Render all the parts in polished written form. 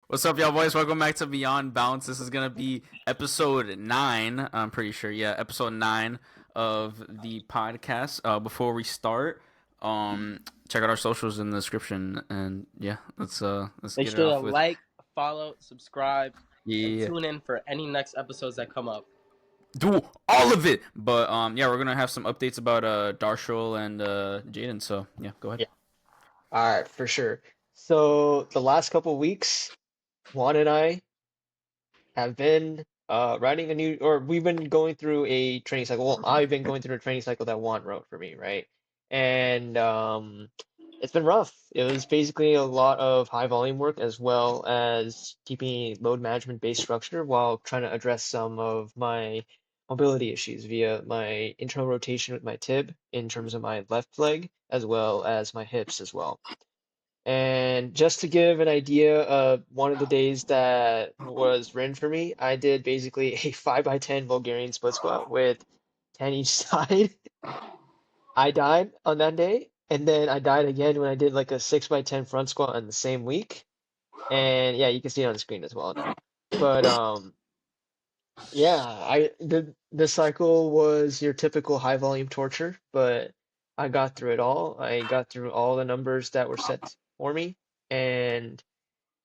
What's up, y'all boys? Welcome back to Beyond Bounce. This is gonna be episode 9. I'm pretty sure, yeah, episode 9 of the podcast. Before we start, check out our socials in the description, and yeah, let's Make get it sure to off with. like, follow, subscribe, and Yeah, tune in for any next episodes that come up. do all of it. But yeah, we're gonna have some updates about Darshil and Jayden. So yeah, go ahead. Yeah. All right, for sure. So the last couple of weeks, Juan and I have been writing a new, or we've been going through a training cycle. Well, I've been going through a training cycle that Juan wrote for me, right? And it's been rough. It was basically a lot of high volume work as well as keeping a load management based structure while trying to address some of my mobility issues via my internal rotation with my tib in terms of my left leg as well as my hips as well. And just to give an idea of one of the days that was written for me, I did basically a 5x10 Bulgarian split squat with 10 each side. I died on that day, and then I died again when I did like a 6x10 front squat on the same week. And yeah, you can see it on the screen as well now. But yeah, the cycle was your typical high volume torture, but I got through it all. I got through all the numbers that were set for me, and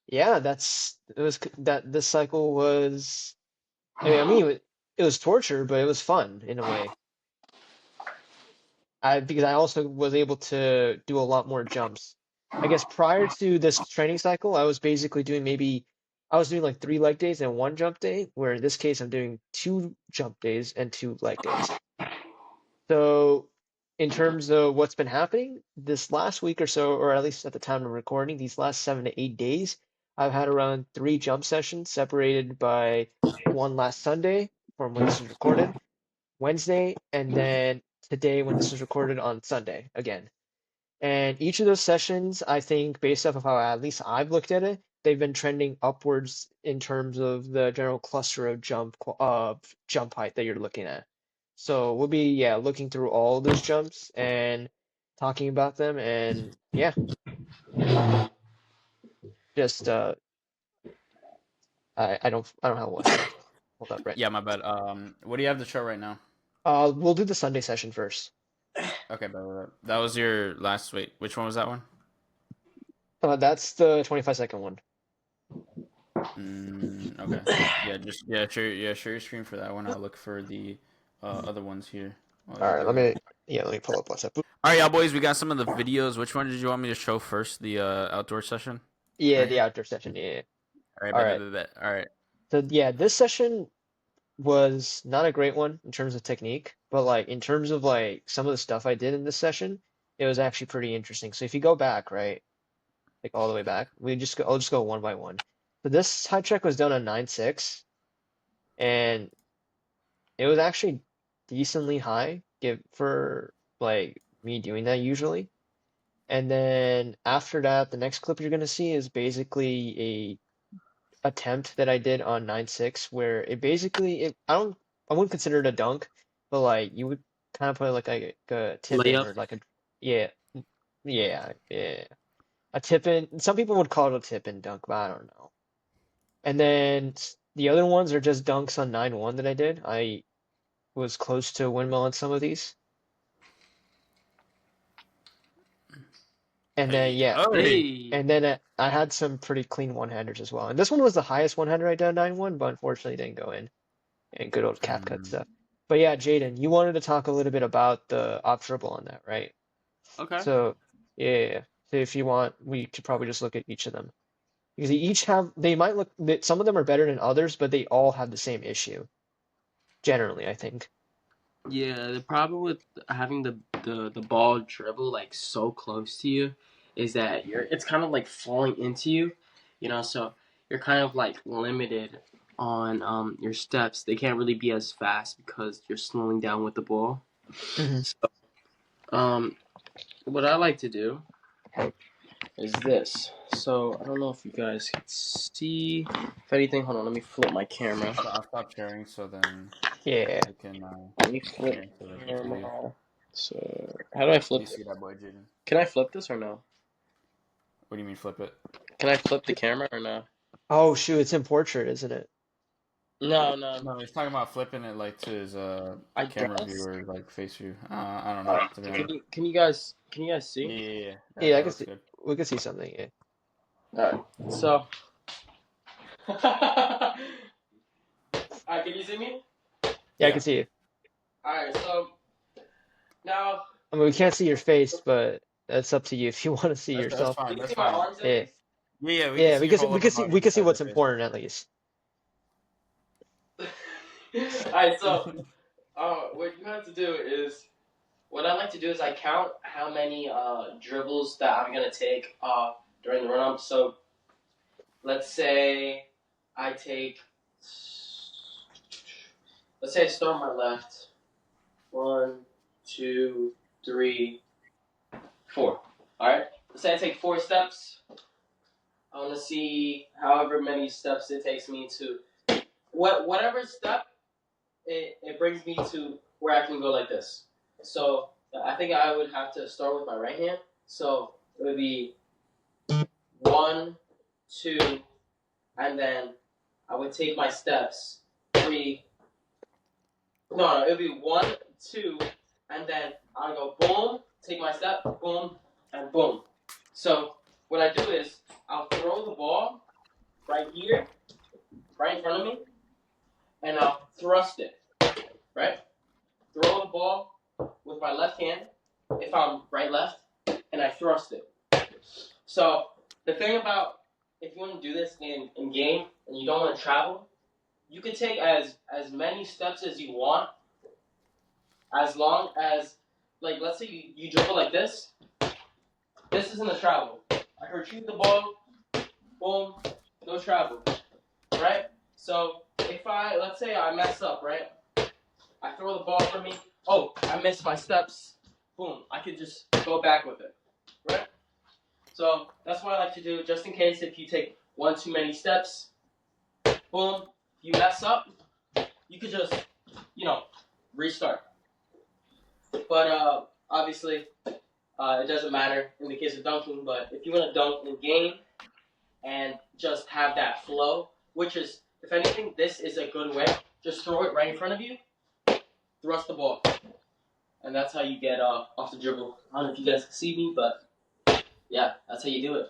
yeah, that this cycle was. I mean, it was torture, but it was fun in a way. Because I also was able to do a lot more jumps. I guess prior to this training cycle, I was basically doing I was doing like 3 leg days and 1 jump day, where in this case I'm doing 2 jump days and 2 leg days. So in terms of what's been happening this last week or so, or at least at the time of recording, these last 7 to 8 days, I've had around 3 jump sessions separated by one last Sunday from when this was recorded, Wednesday, and then today when this was recorded on Sunday again. And each of those sessions, I think, based off of how at least I've looked at it, they've been trending upwards in terms of the general cluster of jump height that you're looking at. So we'll be looking through all those jumps and talking about them, and yeah, just I don't have one. Hold up, right. Yeah, my bad. What do you have to show right now? We'll do the Sunday session first. Okay, that was your last. Wait, which one was that one? That's the 25-second one. Okay. Share your screen for that one. I'll look for the other ones here. All right, let me pull up what's up. All right, y'all boys, we got some of the videos. Which one did you want me to show first? The outdoor session? Yeah, right the outdoor session. Yeah. All right, All right. All right. So yeah, this session was not a great one in terms of technique, but like in terms of like some of the stuff I did in this session, it was actually pretty interesting. So if you go back, right, like all the way back, I'll just go one by one. So this high check was done on 9.6, and it was actually decently high for like me doing that usually. And then after that, the next clip you're gonna see is basically a attempt that I did on 9.6 where I wouldn't consider it a dunk, but like you would kind of put like a tip in, Layup. or like yeah yeah yeah a tip in. Some people would call it a tip in dunk, but I don't know. And then the other ones are just dunks on 9.1 that I did. I was close to a windmill on some of these. And then and then I had some pretty clean one-handers as well. And this one was the highest one-hander I did on 9.1, but unfortunately didn't go in. And good old CapCut stuff. But yeah, Jayden, you wanted to talk a little bit about the op dribble on that, right? Okay. So yeah. So if you want, we could probably just look at each of them. Because they might look, some of them are better than others, but they all have the same issue. Generally, I think. Yeah, the problem with having the ball dribble like so close to you is that it's kind of like falling into you, so you're kind of like limited on your steps. They can't really be as fast because you're slowing down with the ball. So, what I like to do is this. So I don't know if you guys can see. If anything, hold on, let me flip my camera. So I'll stop sharing so then Yeah. I can Let me flip the camera. So how do I flip you see that boy, Jayden? Can I flip this or no? What do you mean flip it? Can I flip the camera or no? Oh shoot, it's in portrait, isn't it? No. No, he's talking about flipping it like to his I camera guess. view or like face view. I don't know. To be honest. Can you guys Yeah, see? yeah. Yeah, I That can looks see. good. We can see something. Yeah. Alright, so. Alright, can you see me? Yeah, I can see you. Alright, so now I mean, we can't see your face, but that's up to you if you want to see That's yourself. fine. can you That's see my fine. arms at Yeah. least? Yeah, Yeah, we can see your whole upper we body can see besides what's your face. important at least. Alright, so what you have to do is what I like to do is I count how many dribbles that I'm gonna take during the run up. So let's say I take let's say I start on my left. 1, 2, 3, 4. Alright? Let's say I take 4 steps. I wanna see however many steps it takes me to whatever step it brings me to where I can go like this. So I think I would have to start with my right hand. So it would be 1, 2, and then I would take my steps 3. No, it would be 1, 2, and then I would go boom, take my step, boom, and boom. So what I do is I'll throw the ball right here, right in front of me, and I'll thrust it. Right? Throw the ball with my left hand if I'm right-left, and I thrust it. So the thing about if you want to do this in game and you don't want to travel, you can take as many steps as you want, as long as, like, let's say you dribble like this. This isn't a travel. I can retrieve the ball, boom, no travel, right? So if let's say I mess up, right? I throw the ball from me. Oh, I missed my steps. Boom. I can just go back with it. Right? So that's what I like to do, just in case if you take one too many steps, boom, you mess up, you could just, restart. But obviously, it doesn't matter in the case of dunking, but if you want to dunk in game and just have that flow, which is, if anything, this is a good way. Just throw it right in front of you. Thrust the ball. And that's how you get off the dribble. I don't know if you guys can see me, but yeah, that's how you do it.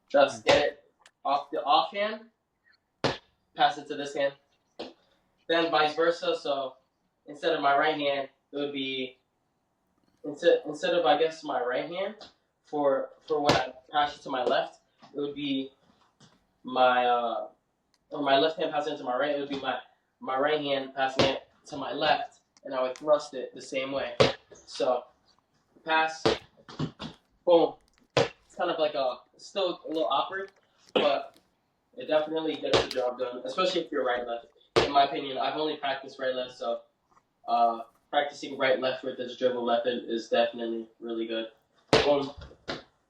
Just get it off the off hand, pass it to this hand. Then vice versa, so instead of my right hand, it would be, instead of, I guess, my right hand, for when I pass it to my left, it would be or my left hand passing it to my right, it would be my right hand passing it to my left, and I would thrust it the same way. So, pass, boom. It's kind of like still a little awkward, but it definitely gets the job done, especially if you're right-left. In my opinion, I've only practiced right-left, so practicing right-left with this dribble method is definitely really good. Boom,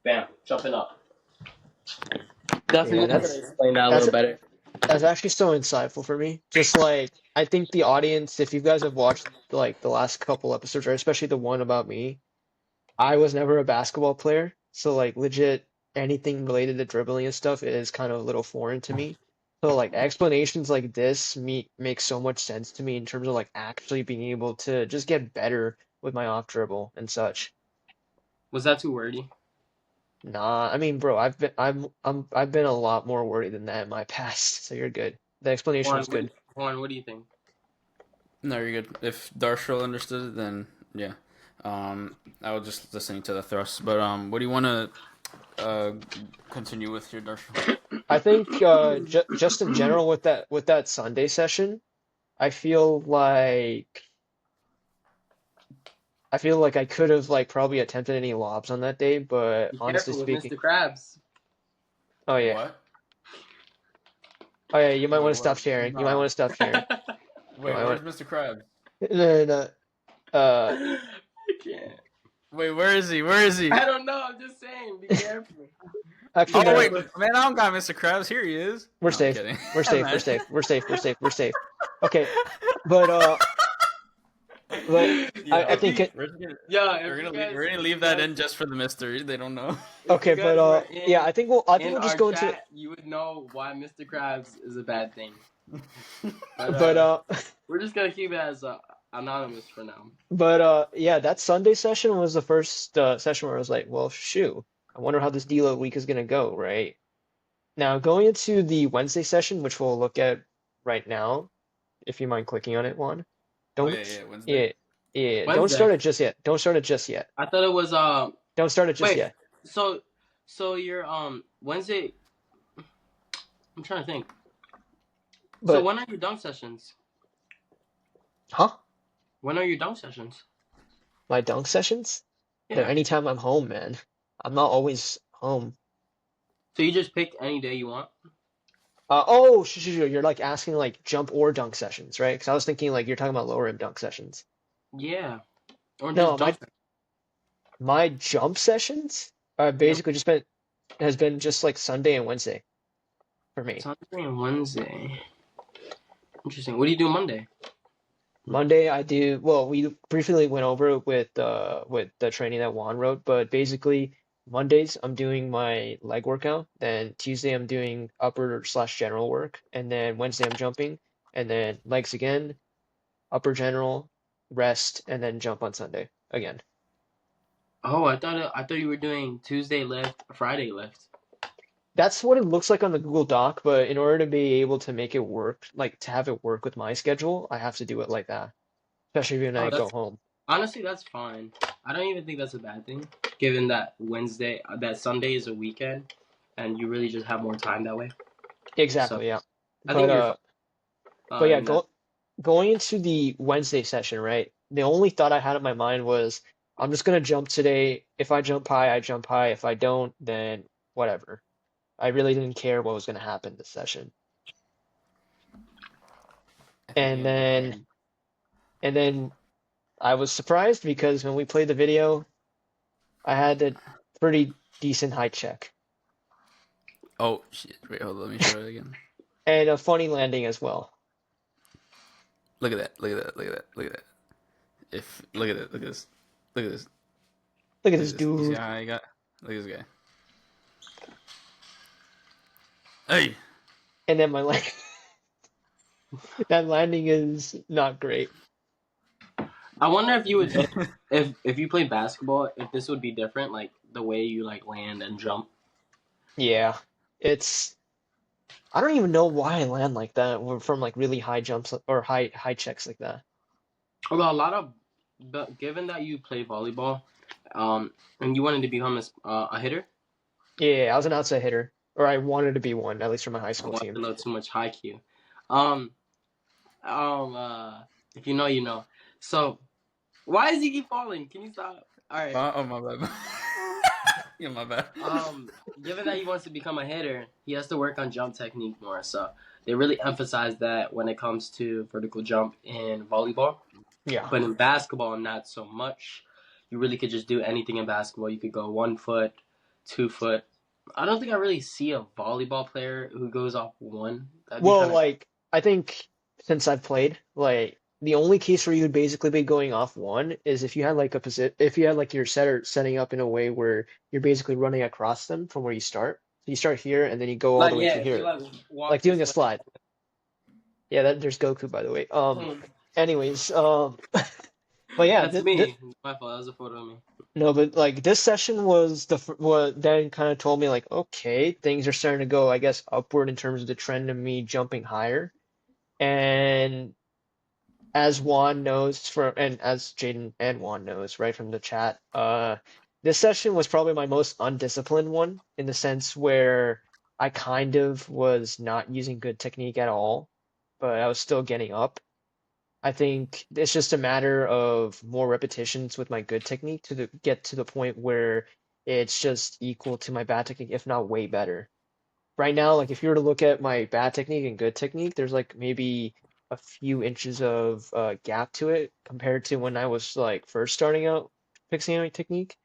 bam, jumping up. Definitely Yeah, explain that a little better. That's actually so insightful for me. Just like I think the audience, if you guys have watched like the last couple episodes, or especially the one about me, I was never a basketball player, so like legit anything related to dribbling and stuff is kind of a little foreign to me. So like explanations like this make so much sense to me in terms of like actually being able to just get better with my off dribble and such. Was that too wordy? Nah, I mean, bro, I've been a lot more wordy than that in my past, so you're good. The explanation was good. Juan, what do you think? No, you're good. If Darshil understood it, then yeah. I was just listening to the thrust. But what do you want to continue with here, Darshil? I think just in general with that Sunday session, I feel like I could have like probably attempted any lobs on that day, but Be honestly careful with speaking, Mr. Krabs. oh yeah, What? oh yeah, you might Wait, want to stop what? sharing. You might Nah. want to stop sharing. Wait, I where's want Mr. Krabs? no. I can't. Wait, where is he? Where is he? I don't know. I'm just saying. Be careful. Actually, Oh no, wait, man, I don't got Mr. Krabs. Here he is. we're No, I'm safe. kidding. We're safe. We're safe. We're safe. We're safe. We're safe. Okay, but But I Yo, think If you, it, yeah, we're gonna if leave you that guys in just for the mystery. They don't know. if you okay, but guys were yeah, I think in we'll just our go into chat, you would know why Mr. Krabs is a bad thing. But but we're just gonna keep it as anonymous for now. yeah, that Sunday session was the first session where I was like, well, shoot, I wonder how this deload week is gonna go, right? Now going into the Wednesday session, which we'll look at right now, if you mind clicking on it, Juan. Oh Don't, yeah, yeah, Wednesday. yeah, yeah, don't Wednesday. start it just yet. Don't start it just yet. I thought it was Don't start it just wait. yet. So your Wednesday. I'm trying to think. So But, when are your dunk sessions? huh? When are your dunk sessions? My dunk sessions? They're Yeah. anytime I'm home, man. I'm not always home. So you just pick any day you want. Oh, you're like asking like jump or dunk sessions, right? Because I was thinking like you're talking about lower rim dunk sessions. Yeah. Or just No, jump. my jump sessions are Yeah. basically just been has been just like Sunday and Wednesday for me. Sunday and Wednesday. Interesting. What do you do Monday? Monday I do well, we briefly went over it with the training that Juan wrote, but basically Mondays I'm doing my leg workout, then Tuesday I'm doing upper slash general work, and then Wednesday I'm jumping, and then legs again, upper general, rest, and then jump on Sunday again. Oh, I thought you were doing Tuesday lift, Friday lift. That's what it looks like on the Google Doc, but in order to be able to make it work, like to have it work with my schedule, I have to do it like that, especially when Oh, I go that's home. honestly that's fine. I don't even think that's a bad thing, given that that Sunday is a weekend, and you really just have more time that way. So Exactly, yeah. I But think you're fine. yeah, In that. going into the Wednesday session, right? The only thought I had in my mind was I'm just gonna jump today. If I jump high, I jump high. If I don't, then whatever. I really didn't care what was gonna happen this session. I think you And then understand. and then I was surprised because when we played the video, I had a pretty decent height check Oh shit! Wait, hold on. Let me show it again. and a funny landing as well. Look at that! Look at that! Look at that! Look at that! If look at it! Look at this! Look at this! Look at Look this at this! You see dude. how I got? Look at this guy. Hey! And then my like that landing is not great. I wonder if you would if you played basketball, if this would be different, like the way you like land and jump. Yeah, it's I don't even know why I land like that from like really high jumps or high checks like that. Although a lot of, but given that you play volleyball, and you wanted to become a hitter, Yeah, I was an outside hitter, or I wanted to be one, at least for my high I school want team. to know too much high Q. Um, um, uh, if you know, you know. So why does he keep falling? Can you stop? All right. Oh my bad. Yeah, my bad. Given that he wants to become a hitter, he has to work on jump technique more. So they really emphasize that when it comes to vertical jump in volleyball. Yeah. But in basketball, not so much. You really could just do anything in basketball. You could go 1 foot, 2 foot. I don't think I really see a volleyball player who goes off one. That'd be Well, kind of. like I think since I've played, like the only case where you would basically be going off one is if you had like if you had like your setter setting up in a way where you're basically running across them from where you start. So you start here and then you go all the Like, way yeah, to if you here, like like walk doing this a way. slide. Yeah, there's Goku by the way. Anyways, but yeah, That's me. It's my fault. That was a photo of me. no, but like this session was what then kind of told me like, okay, things are starting to go, I guess, upward in terms of the trend of me jumping higher. And as Juan knows from, and as Jayden and Juan knows, right, from the chat, this session was probably my most undisciplined one in the sense where I kind of was not using good technique at all, but I was still getting up. I think it's just a matter of more repetitions with my good technique get to the point where it's just equal to my bad technique, if not way better. Right now, like if you were to look at my bad technique and good technique, there's like maybe a few inches of gap to it compared to when I was like first starting out fixing my technique.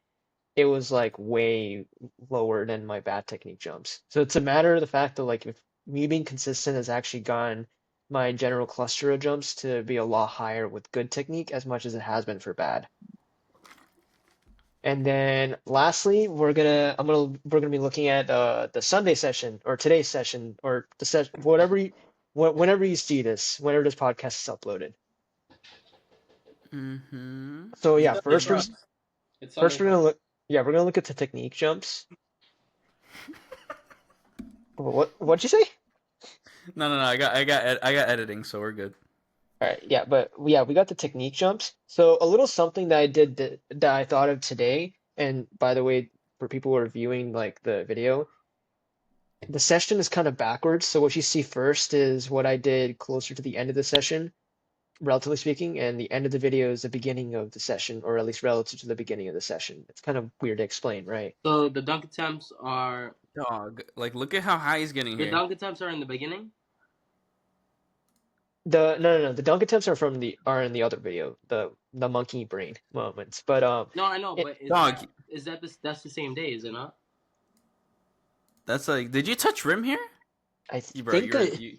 It was like way lower than my bad technique jumps. So it's a matter of the fact that like if me being consistent has actually gone my general cluster of jumps to be a lot higher with good technique as much as it has been for bad. And then lastly, we're gonna be looking at the Sunday session or today's session or the session whenever you see this, whenever this podcast is uploaded. Mm-hmm. So It's yeah, Sunday, bro. It's first Sunday. we're gonna look at the technique jumps. What'd you say? No. I got editing, so we're good. All right, yeah, but yeah, we got the technique jumps. So a little something that I did that I thought of today, and by the way, for people who are viewing like the video, the session is kind of backwards. So what you see first is what I did closer to the end of the session, relatively speaking, and the end of the video is the beginning of the session, or at least relative to the beginning of the session. It's kind of weird to explain, right? So the dunk attempts are Dog, like look at how high he's getting the here. dunk attempts are in the beginning. No. The dunk attempts are in the other video, the monkey brain moments. But No, I know, it, but Dog, that's the same day, is it not? that's like, did you touch rim here? I Bro, think I you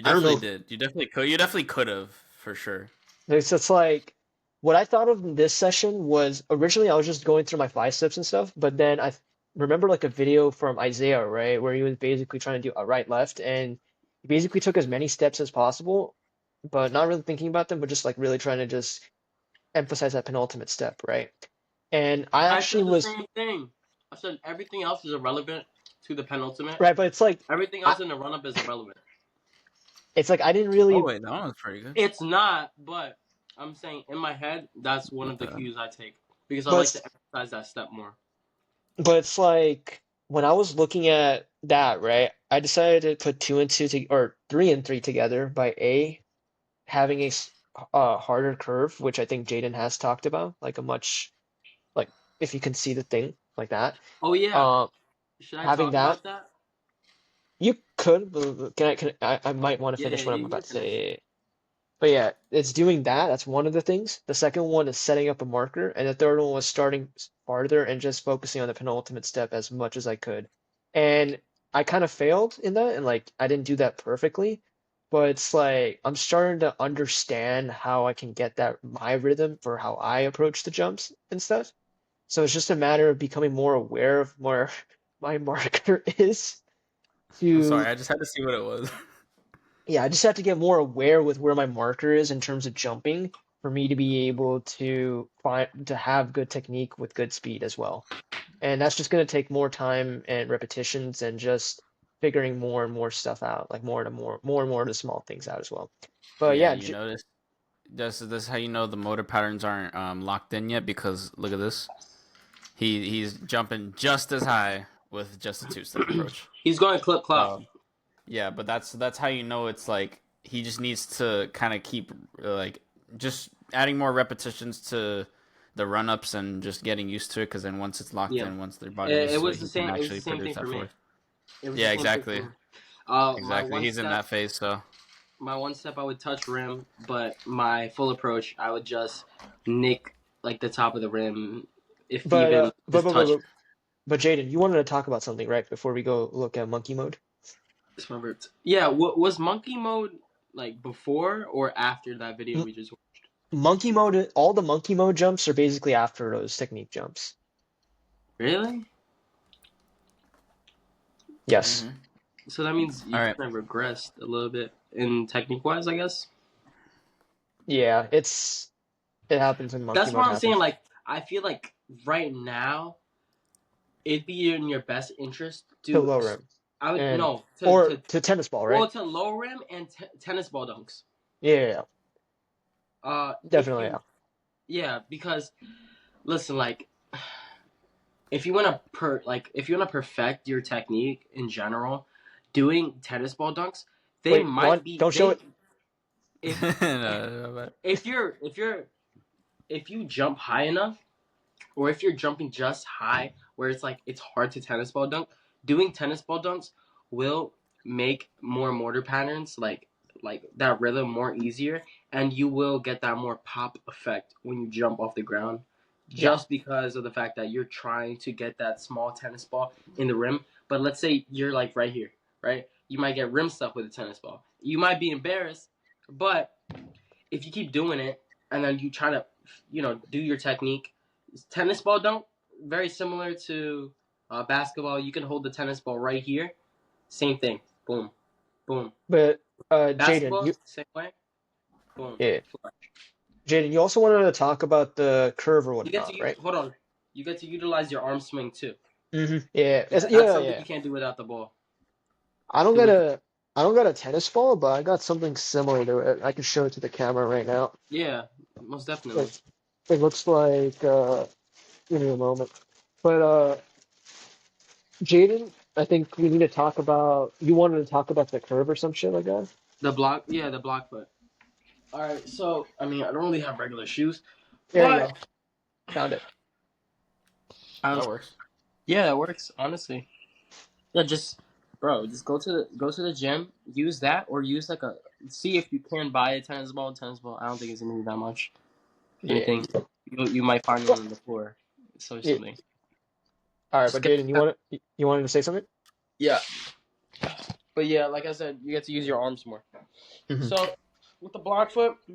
I don't definitely know. did. You definitely could. You definitely could have for sure. It's just like what I thought of in this session was originally I was just going through my five steps and stuff, but then remember like a video from Isaiah, right, where he was basically trying to do a right left and he basically took as many steps as possible, but not really thinking about them, but just like really trying to just emphasize that penultimate step, right? And I I actually said the was same thing. I said everything else is irrelevant to the penultimate. right, but it's like Everything I else in the run up is irrelevant. it's like I didn't Oh really wait, that one was pretty good. It's not, but I'm saying in my head that's one of What the the? cues I take because I but like it's to emphasize that step more. but it's like when I was looking at that, right, I decided to put two and two to, or three and three together by A having harder curve, which I think Jayden has talked about, like a much like if you can see the thing like that. Oh yeah, Um, should I having talk that, about that? you could. I might want to Yeah, finish what I'm you about can to finish. say. But yeah, it's doing that. That's one of the things. The second one is setting up a marker, and the third one was starting farther and just focusing on the penultimate step as much as I could. And I kind of failed in that, and like I didn't do that perfectly, but it's like I'm starting to understand how I can get that my rhythm for how I approach the jumps and stuff. So it's just a matter of becoming more aware of where my marker is I'm sorry, to I just had to see what it was. yeah, I just have to get more aware with where my marker is in terms of jumping for me to be able to have good technique with good speed as well. And that's just going to take more time and repetitions and just figuring more and more stuff out, like more and more of the small things out as well. But Yeah, yeah, you notice. This is how you know the motor patterns aren't locked in yet, because look at this. He's jumping just as high with just a two-step approach. He's going clip clop. Yeah, but that's how you know it's like he just needs to kind of keep like just adding more repetitions to the run-ups and just getting used to it, because then once it's locked Yeah, in, once their body's it used to it, was the he can same. It was the actually same produce thing for that me. force. It was the Yeah, same thing for exactly. me. My Exactly. one He's in step, that phase, so my one step, I would touch rim, but my full approach, I would just nick like the top of the rim, if but even just touch. but Jaden, you wanted to talk about something, right? Before we go look at monkey mode. Yeah, what was monkey mode like before or after that video M we just? Monkey mode, all the monkey mode jumps are basically after those technique jumps. Really? Yes. mm-hmm. So that means All you right. kind of regressed a little bit in technique wise, I guess. Yeah, it happens when monkey That's mode what I'm saying. happens. Like, I feel like right now it'd be in your best interest To to. low rim I would and no or to tennis ball, right? well to low rim and tennis ball dunks. Yeah, If definitely. you Yeah. yeah, because listen, like if you want to if you want to perfect your technique in general, doing tennis ball dunks, they Wait, Juan, might be don't show they it. if No, if you jump high enough, or if you're jumping just high where it's like it's hard to tennis ball dunk, doing tennis ball dunks will make more mortar patterns like that rhythm more easier, and you will get that more pop effect when you jump off the ground, Yeah, just because of the fact that you're trying to get that small tennis ball in the rim. But let's say you're like right here, right? You might get rim stuff with a tennis ball. You might be embarrassed, but if you keep doing it and then you try to, do your technique, tennis ball dunk, very similar to basketball. You can hold the tennis ball right here. Same thing. Boom, boom. But Jayden, Basketball, same way. Boom. yeah, Jayden, you also wanted to talk about the curve or You get to whatnot, right? hold on. You get to utilize your arm swing too. Yeah, Yeah, that's yeah, something yeah. you can't do without the ball. I don't Do got with a I don't got a tennis ball, but I got something similar to it. I can show it to the camera right now. yeah, most definitely. It, it looks like give me a moment. But Jayden, I think we need to talk about you wanted to talk about the curve or some shit like that. The block, yeah, the block foot. All right, so I mean, I don't really have regular shoes, There you but go. Found it. I That was, works. yeah, that works honestly. Yeah, just go to the gym, use that, or use like a see if you can buy a tennis ball. Tennis ball, I don't think it's gonna be that much. If Yeah. anything, you might find one on the floor. So Yeah. something. All right, Just but get Jayden, you wanted to say something? yeah, but yeah, like I said, you get to use your arms more. Hmm. So with the block foot, I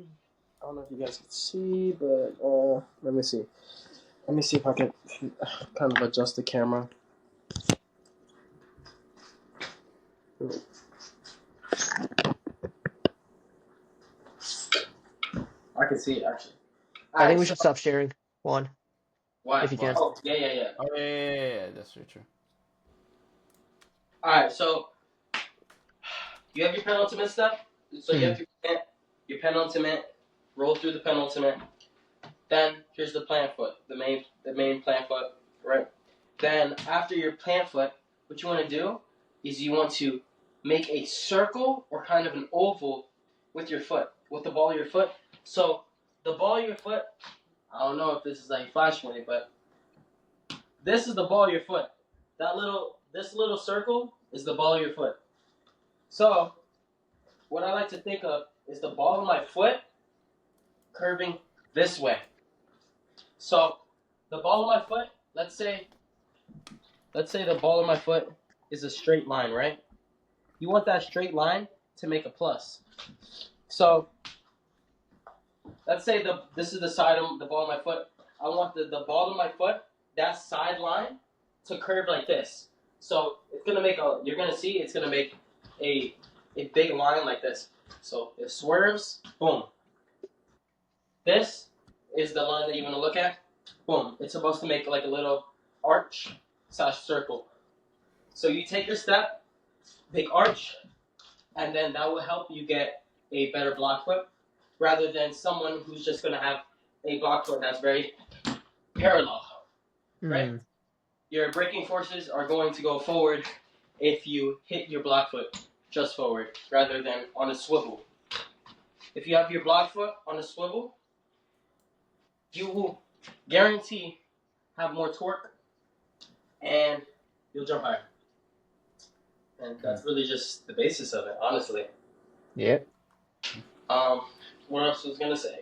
don't know if you guys can see, but let me see. Let me see if I can kind of adjust the camera. I can see it actually. All I think right, we so should stop sharing, Juan, why? if you can. Oh, yeah. Oh yeah. That's very true. All right, so you have your penultimate step. So you Hmm. have your penultimate, roll through the penultimate. Then here's the plant foot, the main plant foot, right? Then after your plant foot, what you want to do is you want to make a circle or kind of an oval with your foot, with the ball of your foot. So the ball of your foot, I don't know if this is like flash funny, but this is the ball of your foot. This little circle is the ball of your foot. So what I like to think of is the ball of my foot curving this way. So the ball of my foot, let's say the ball of my foot is a straight line, right? You want that straight line to make a plus. So let's say this is the side of the ball of my foot. I want the ball of my foot, that side line, to curve like this. So it's gonna make you're gonna see it's gonna make a big line like this. So it swerves, boom. This is the line that you want to look at. Boom. It's supposed to make like a little arch / circle. So you take your step, big arch, and then that will help you get a better block foot rather than someone who's just going to have a block foot that's very parallel, right? Hmm. Your braking forces are going to go forward if you hit your block foot just forward rather than on a swivel. If you have your block foot on a swivel, you will guarantee have more torque and you'll jump higher. And that's really just the basis of it, honestly. Yeah. What else was I gonna say?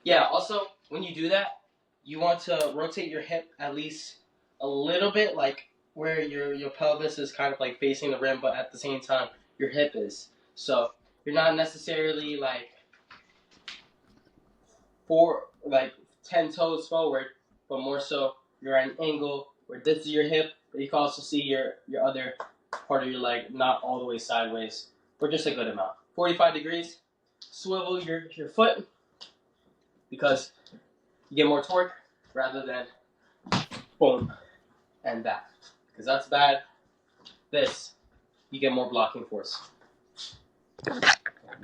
Yeah, also when you do that, you want to rotate your hip at least a little bit, like where your pelvis is kind of like facing the rim, but at the same time your hip is. So you're not necessarily like 10 toes forward, but more so you're at an angle where this is your hip, but you can also see your other part of your leg not all the way sideways, but just a good amount. 45 degrees, swivel your foot because you get more torque rather than boom and that. Because that's bad. This, you get more blocking force.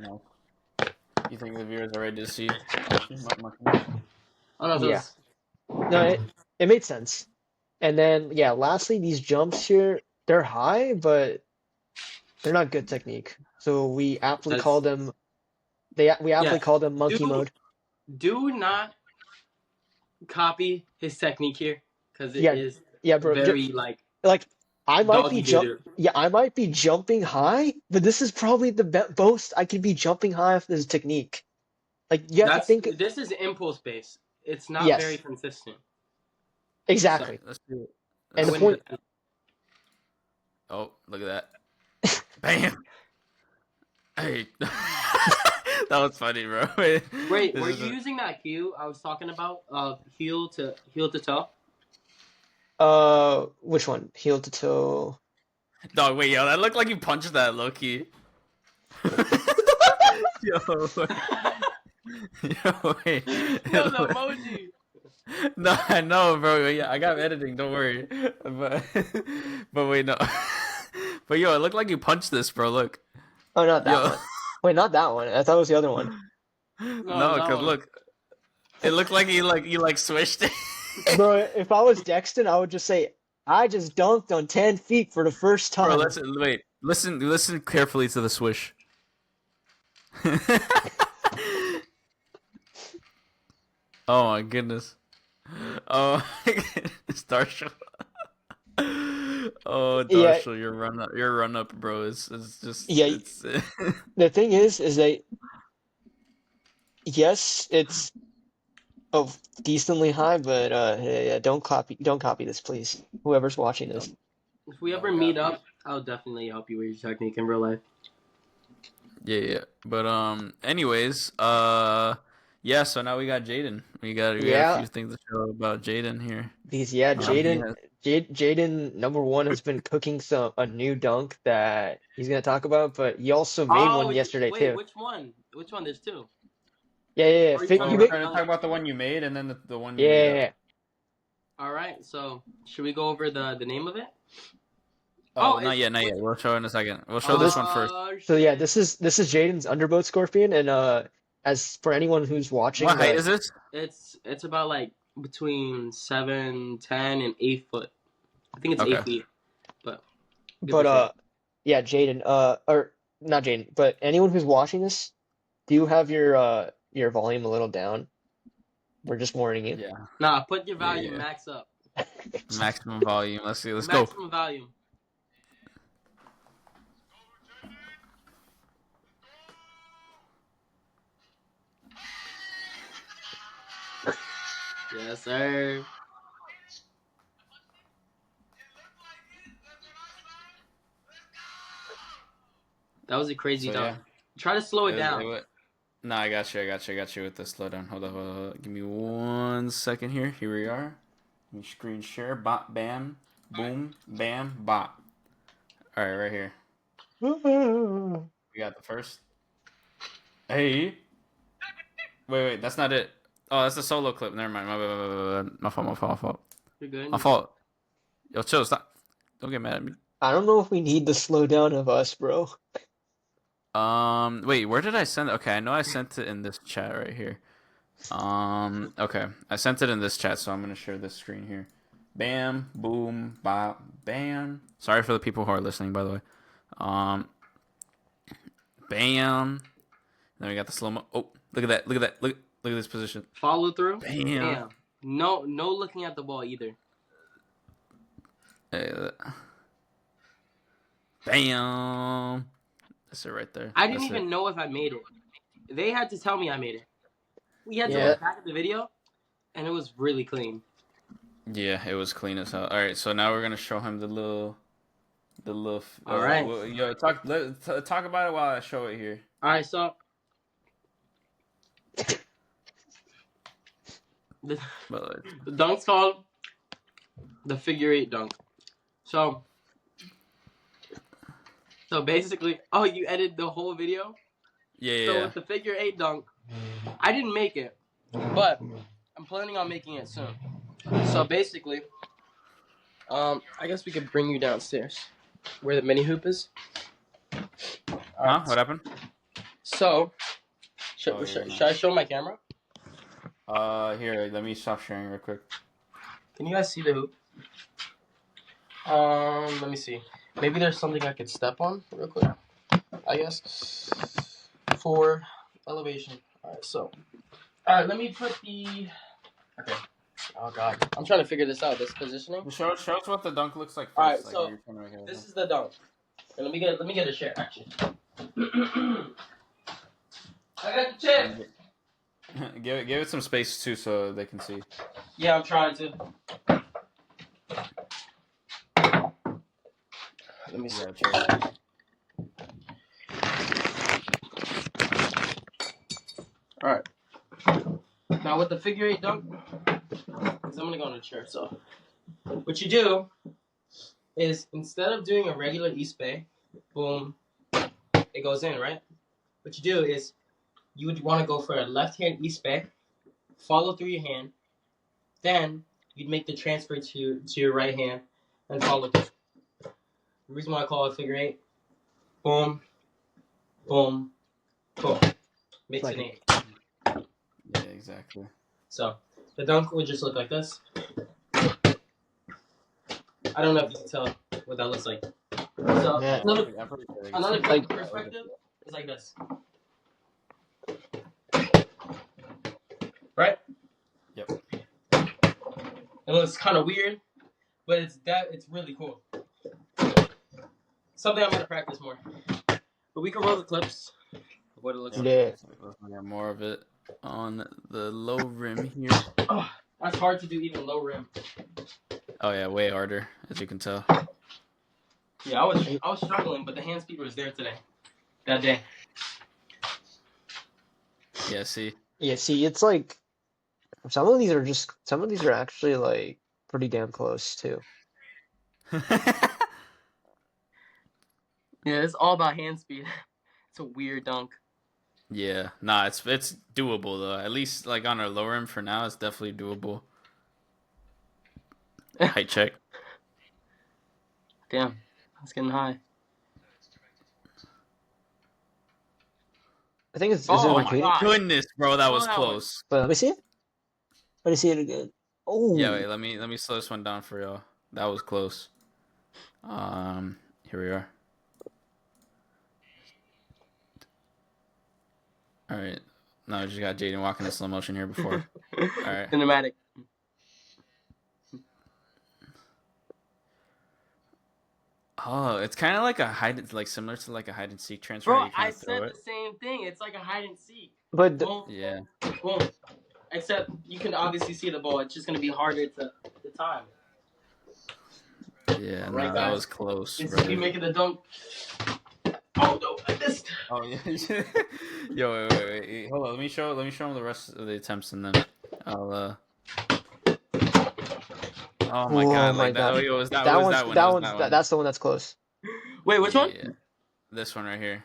No. You think the viewers are ready to see motion? I don't know if Yeah. those. No, it made sense. And then yeah, lastly, these jumps here, they're high, but they're not good technique. So we aptly call That's, them we yeah. aptly call them monkey Do mode. do not copy his technique here because it Yeah, is yeah, bro. very like Like I might be doggy doo doo. I might be jumping high, but this is probably the most I can be jumping high with this technique. Like you have to think. This is impulse based. It's not very Yes, consistent. So exactly. Let's do it. And I the Let's see. wouldn't. point, Oh, look at that. Bam. Hey, that was funny, bro. Wait, This were is you a- using that heel I was talking about? Heel to toe. Which one? Heel to toe. Dog, wait, yo, that looked like you punched that, Loki. Yo, yo, wait. No, the emoji. No, I know, bro. Yeah, I got editing. Don't worry. But wait, no. But yo, it looked like you punched this, bro. Look, Oh, not that yo. one. Wait, not that one. I thought it was the other one. No, No, that cause one. look, it looked like you switched it. Bro, if I was Dexton, I would just say, I just dunked on 10 feet for the first Bro, time. listen carefully to the swish. Oh my goodness. Oh my goodness, Darshil. Oh, Yeah, Darshil, your run up, bro. It's just yeah. it's. The thing is that yes, it's decently high, but yeah, don't copy this, please. Whoever's watching No. this. If we ever Don't meet copy. up, I'll definitely help you with your technique in real life. Yeah. But anyways, yeah. So now we got Jayden. We got a Yeah, few things to show about Jayden here. because yeah, He Jayden has. Jayden #1 has been cooking a new dunk that he's gonna talk about, but he also made Oh, one yesterday wait, too. which one? Which one? There's two. Yeah. Or are you Well, talking You we're about made, trying to talk another? about the one you made, and then the one you made up. yeah. All right. So should we go over the name of it? Oh, Oh, not yet, not which? yet. We'll show in a second. We'll show So this this one first. so yeah, Shit. this is Jaden's underboat scorpion, and as for anyone who's watching What height the is this? It's about like between 7, 10, and 8 foot. I think it's Okay. 8 feet, but give but a shit. yeah, Jaden or not Jaden, but anyone who's watching this, do you have your volume a little down? We're just warning you. Yeah. Nah, put your Yeah. volume max up. Maximum volume. Let's see. Let's go. Maximum volume. Yes, sir. That was a crazy So dunk. yeah. Try to slow it It down. wa- No, I got you with the slowdown. Hold on. Give me 1 second here. Here we are. Let me screen share. Bop, bam, boom, bam, bop. All right, right here. We got the first. Hey. Wait. That's not it. Oh, that's the solo clip. Never mind. My fault. You're good. My fault. Yo, chill. Stop. Don't get mad at me. I don't know if we need the slowdown of us, bro. Wait. Where did I send it? Okay, I know I sent it in this chat right here. Okay. I sent it in this chat, so I'm gonna share this screen here. Bam, boom, bop, bam. Sorry for the people who are listening, by the way. Bam. Then we got the slow mo. Oh, look at that! Look at this position. Follow through. Bam. No looking at the ball either. Bam. That's it right there. I didn't That's even it. know if I made it. They had to tell me I made it. We had to Yeah. look back at the video, and it was really clean. Yeah, it was clean as hell. All right, so now we're gonna show him the little. All right. Yo, talk about it while I show it here. All right, so the But dunk's called the figure 8 dunk. So basically, oh, you edited the whole video? yeah. So with the figure 8 dunk, I didn't make it, but I'm planning on making it soon. So basically, I guess we could bring you downstairs where the mini hoop is. Huh? What happened? So, should yeah. I show my camera? Here, let me stop sharing real quick. Can you guys see the hoop? Let me see. Maybe there's something I could step on real quick, I guess, for elevation. Alright, let me put the... Okay. Oh, God. I'm trying to figure this out, this positioning. Show us what the dunk looks like first. Alright, like, so you're trying to make it this is the dunk. Okay, let me get a chair, actually. I got the chair! give it some space, too, so they can see. Yeah, I'm trying to. Let me see. All right. Now with the figure 8 dunk, because I'm gonna go on a chair. So what you do is instead of doing a regular East Bay, boom, it goes in, right? What you do is you would want to go for a left hand East Bay, follow through your hand, then you'd make the transfer to your right hand and follow through. The reason why I call it figure 8, boom, boom, boom, makes Like an 8. Yeah, exactly. So the dunk would just look like this. I don't know if you can tell what that looks like. So Yeah. another Like- perspective is like this. Right? Yep. It looks kind of weird, but it's really cool. Something I'm gonna practice more. But we can roll the clips of what it looks like. Yeah. Let's get more of it on the low rim here. Oh, that's hard to do even low rim. Oh yeah, way harder, as you can tell. Yeah, I was struggling, but the hand speed was there today. That day. Yeah, see. Yeah, see, it's like some of these are actually like pretty damn close too. Yeah, it's all about hand speed. It's a weird dunk. Yeah, nah, it's doable though. At least like on our low rim for now, it's definitely doable. Height check. Damn, it's getting high. I think it's is Oh it my repeating? God. Goodness, bro, that was Oh, that one. close. But let me see it. Let me see it again. Oh, Yeah, wait, let me slow this one down for y'all. That was close. Here we are. All right. No, I just got Jayden walking in slow motion here before. All right. Cinematic. Oh, it's kind of like like similar to like a hide and seek transfer. Bro, You kinda I throw said it. the same thing. It's like a hide and seek. but Boom, Yeah. boom. Except you can obviously see the ball. It's just gonna be harder to time. Yeah, Right, no, that guys. was close, It's bro. you making the dunk. Oh no, I missed. Oh yeah. Yo, wait. Hold on. Let me show him the rest of the attempts, and then I'll. Oh my oh god! my Like that. God. Oh, yo, was that That was one's that one? It was that one. that's the one that's close. Wait, which one? Yeah. This one right here.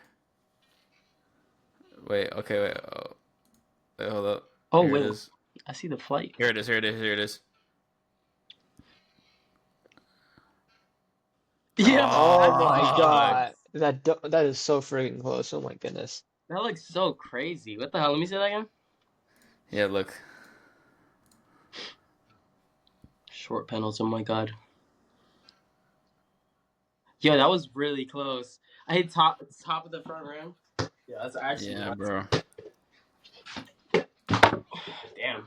Wait. Okay. Wait. Oh. Wait, hold up. Oh Here wait, it is. I see the flight. Here it is. Here it is. Here it is. Yeah. Oh Oh, my God. God. That is so freaking close. Oh my goodness. That looks so crazy. What the hell? Let me see that again. Yeah. Look. Short panels. Oh my God. Yeah, that was really close. I hit top of the front rim. Yeah, that's actually Yeah, nuts. bro. Damn.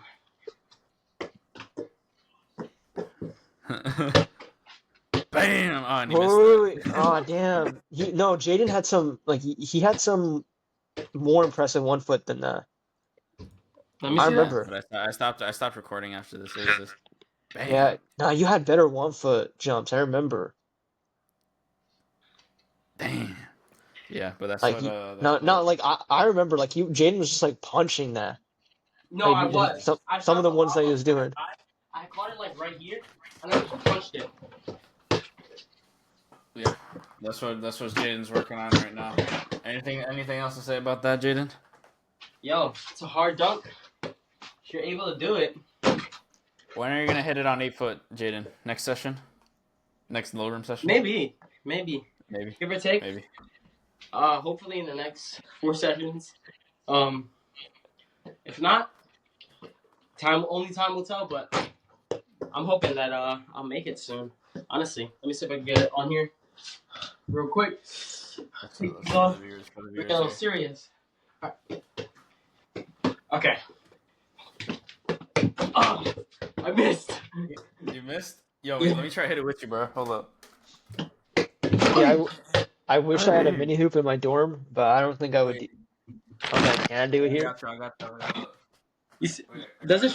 Bam! Oh, and he Wait, missed wait, that. wait. Oh damn. Jayden had some like he had some more impressive 1 foot than that. Let me I see that. remember. But I stopped recording after this. It was just bam. Yeah. No, you had better 1 foot jumps. I remember. Damn. Yeah, but that's Like what. not like I remember like Jayden was just like punching that. No, Like, I was. some I of shot the ones that he ball was doing. I caught it like right here, and I just punched it. Yeah, that's what Jaden's working on right now. Anything else to say about that, Jayden? Yo, it's a hard dunk. If you're able to do it. When are you gonna hit it on 8 foot, Jayden? Next session? Next low room session? Maybe. Give or take. Maybe. Hopefully in the next 4 sessions. If not, only time will tell, but I'm hoping that I'll make it soon. Honestly. Let me see if I can get it on here real quick. Take these off. We're getting a little serious. All right. Okay. Oh, I missed. You missed? Yo, wait, let me try to hit it with you, bro. Hold up. Yeah, I wish I had a mini hoop in my dorm, but I don't think I would. Okay, can I do it here? I got you. You see, does it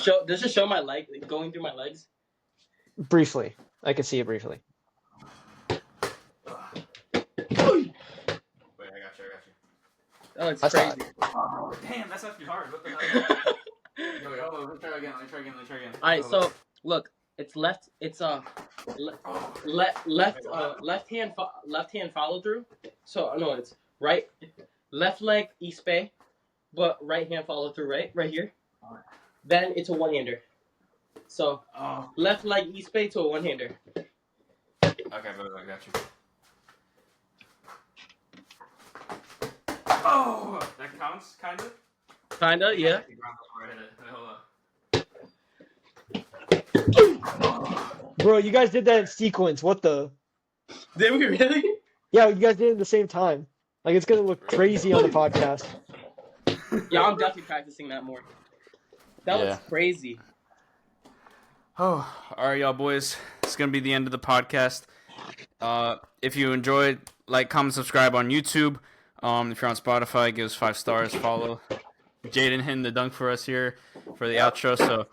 show my leg going through my legs? Briefly, I can see it briefly. Wait, I got you. That looks I saw crazy. it. Damn, that's actually hard. What the hell? Yo, wait, hold on. Let me try again. All right, Hold so on. look, it's left. It's left hand follow through. So no, it's right, left leg East Bay, but right hand follow through. Right here. Then it's a one hander. So left leg East Bay to a one hander. Okay, I got you. Oh, that counts, kind of. Kinda, yeah. Hold on. Bro, you guys did that in sequence. What the? Did we really? Yeah, you guys did it at the same time. Like, it's gonna look crazy on the podcast. Yeah, I'm definitely practicing that more. That looks crazy. Oh, all right, y'all boys. It's gonna be the end of the podcast. If you enjoyed, like, comment, subscribe on YouTube. If you're on Spotify, give us 5 stars. Follow Jayden hitting the dunk for us here for the outro. So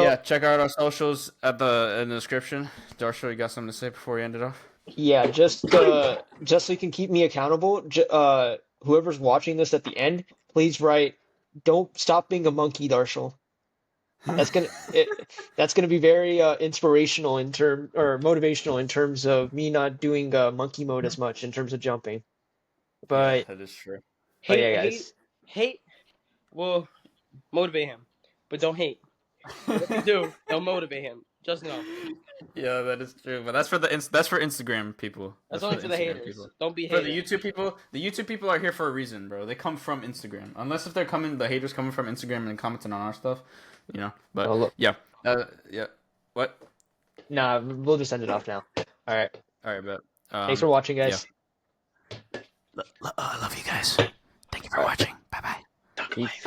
yeah, check out our socials in the description. Darshil, you got something to say before we end it off? Yeah, just so you can keep me accountable. Whoever's watching this at the end, please write, "Don't stop being a monkey, Darshil." That's gonna be very inspirational motivational in terms of me not doing monkey mode as much in terms of jumping. But that is true. Hate will motivate him, but don't hate. If you do, it'll motivate him. Just know. Yeah, that is true. But that's for Instagram people. That's only for the haters. People. Don't be For haters. the YouTube people are here for a reason, bro. They come from Instagram. Unless if the haters coming from Instagram and commenting on our stuff, you know. But yeah. What? Nah, we'll just end it off now. All right. But Thanks for watching, guys. Yeah. I love you guys. Thank you for watching. Bye bye. Peace.